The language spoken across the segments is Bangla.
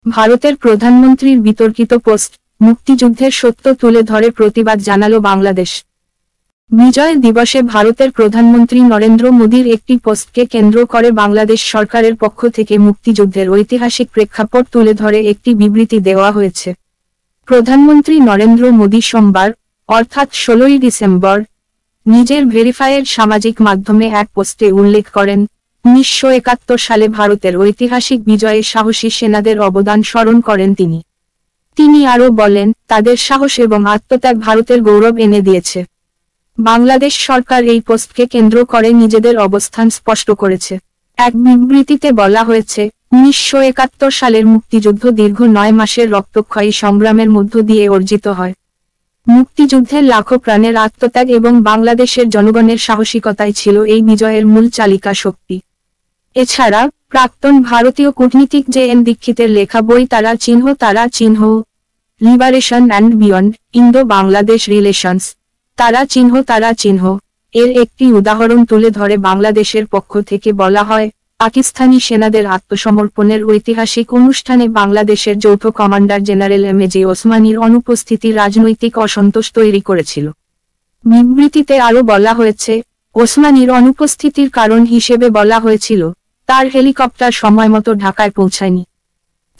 ভারতের প্রধানমন্ত্রীর বিতর্কিত পোস্ট, মুক্তিযুদ্ধের সত্য তুলে ধরে প্রতিবাদ জানালো বাংলাদেশ। বিজয় দিবসে ভারতের প্রধানমন্ত্রী নরেন্দ্র মোদীর একটি পোস্টকে কেন্দ্র করে বাংলাদেশ সরকারের পক্ষ থেকে মুক্তিযুদ্ধের ঐতিহাসিক প্রেক্ষাপট তুলে ধরে একটি বিবৃতি দেওয়া হয়েছে। প্রধানমন্ত্রী নরেন্দ্র মোদী সোমবার, অর্থাৎ 16ই ডিসেম্বর, নিজের ভেরিফাইড সামাজিক মাধ্যমে এক পোস্টে উল্লেখ করেন, 1971 সালে ভারতের ঐতিহাসিক বিজয়ে সাহসী সেনাদের অবদান স্মরণ করেন তিনি। তিনি আরও বলেন, তাদের সাহস এবং আত্মত্যাগ ভারতের গৌরব এনে দিয়েছে। বাংলাদেশ সরকার এই পোস্টকে কেন্দ্র করে নিজেদের অবস্থান স্পষ্ট করেছে। এক বিবৃতিতে বলা হয়েছে, 1971 সালের মুক্তিযুদ্ধ দীর্ঘ 9 মাসের রক্তক্ষয়ী সংগ্রামের মধ্য দিয়ে অর্জিত হয়। মুক্তিযুদ্ধের লাখো প্রাণের আত্মত্যাগ এবং বাংলাদেশের জনগণের সাহসিকতাই ছিল এই বিজয়ের মূল চালিকা শক্তি। এছাড়া, প্রাক্তন ভারতীয় কূটনীতিক জে.এন. দীক্ষিতের লেখা বই তারা চিহ্ন, liberation and beyond, Indo Bangladesh relations, তারা চিহ্ন, এর একটি উদাহরণ তুলে ধরে বাংলাদেশের পক্ষ থেকে বলা হয়, পাকিস্তানি সেনাদের আত্মসমর্পণের ঐতিহাসিক অনুষ্ঠানে বাংলাদেশের যৌথ কমান্ডার জেনারেল এম.এ.জি. ওসমানীর অনুপস্থিতি রাজনৈতিক অসন্তোষ তৈরি করেছিল। বিবৃতিতে আরও বলা হয়েছে, ওসমানীর অনুপস্থিতির কারণ হিসেবে বলা হয়েছিল, তার হেলিকপ্টার সময়মতো ঢাকায় পৌঁছায়নি।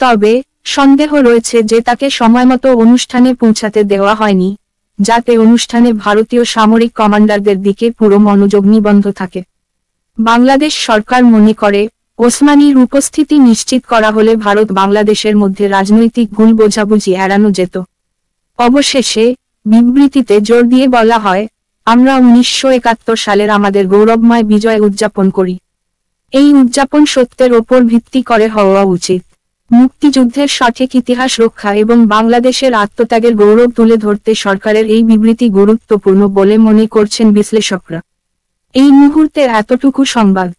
তবে, সন্দেহ রয়েছে যে তাকে সময়মতো অনুষ্ঠানে পৌঁছাতে দেওয়া হয়নি, যাতে অনুষ্ঠানে ভারতীয় সামরিক কমান্ডারদের দিকে পুরো মনোযোগ নিবদ্ধ থাকে। বাংলাদেশ সরকার মনে করে, ওসমানীর উপস্থিতি নিশ্চিত করা হলে ভারত বাংলাদেশের মধ্যে রাজনৈতিক ভুল বোঝাবুঝি এড়ানো যেত। অবশেষে, বিবৃতিতে জোর দিয়ে বলা হয়, আমরা 1971 সালের আমাদের গৌরবময় বিজয় উদযাপন করি। এই উদযাপন সত্যের ওপর ভিত্তি করে হওয়া উচিত। মুক্তিযুদ্ধের সঠিক ইতিহাস রক্ষা এবং বাংলাদেশের আত্মত্যাগের গৌরব তুলে ধরতে সরকারের এই বিবৃতি গুরুত্বপূর্ণ বলে মনে করছেন বিশ্লেষকরা। এই মুহূর্তে এতটুকু সংবাদ।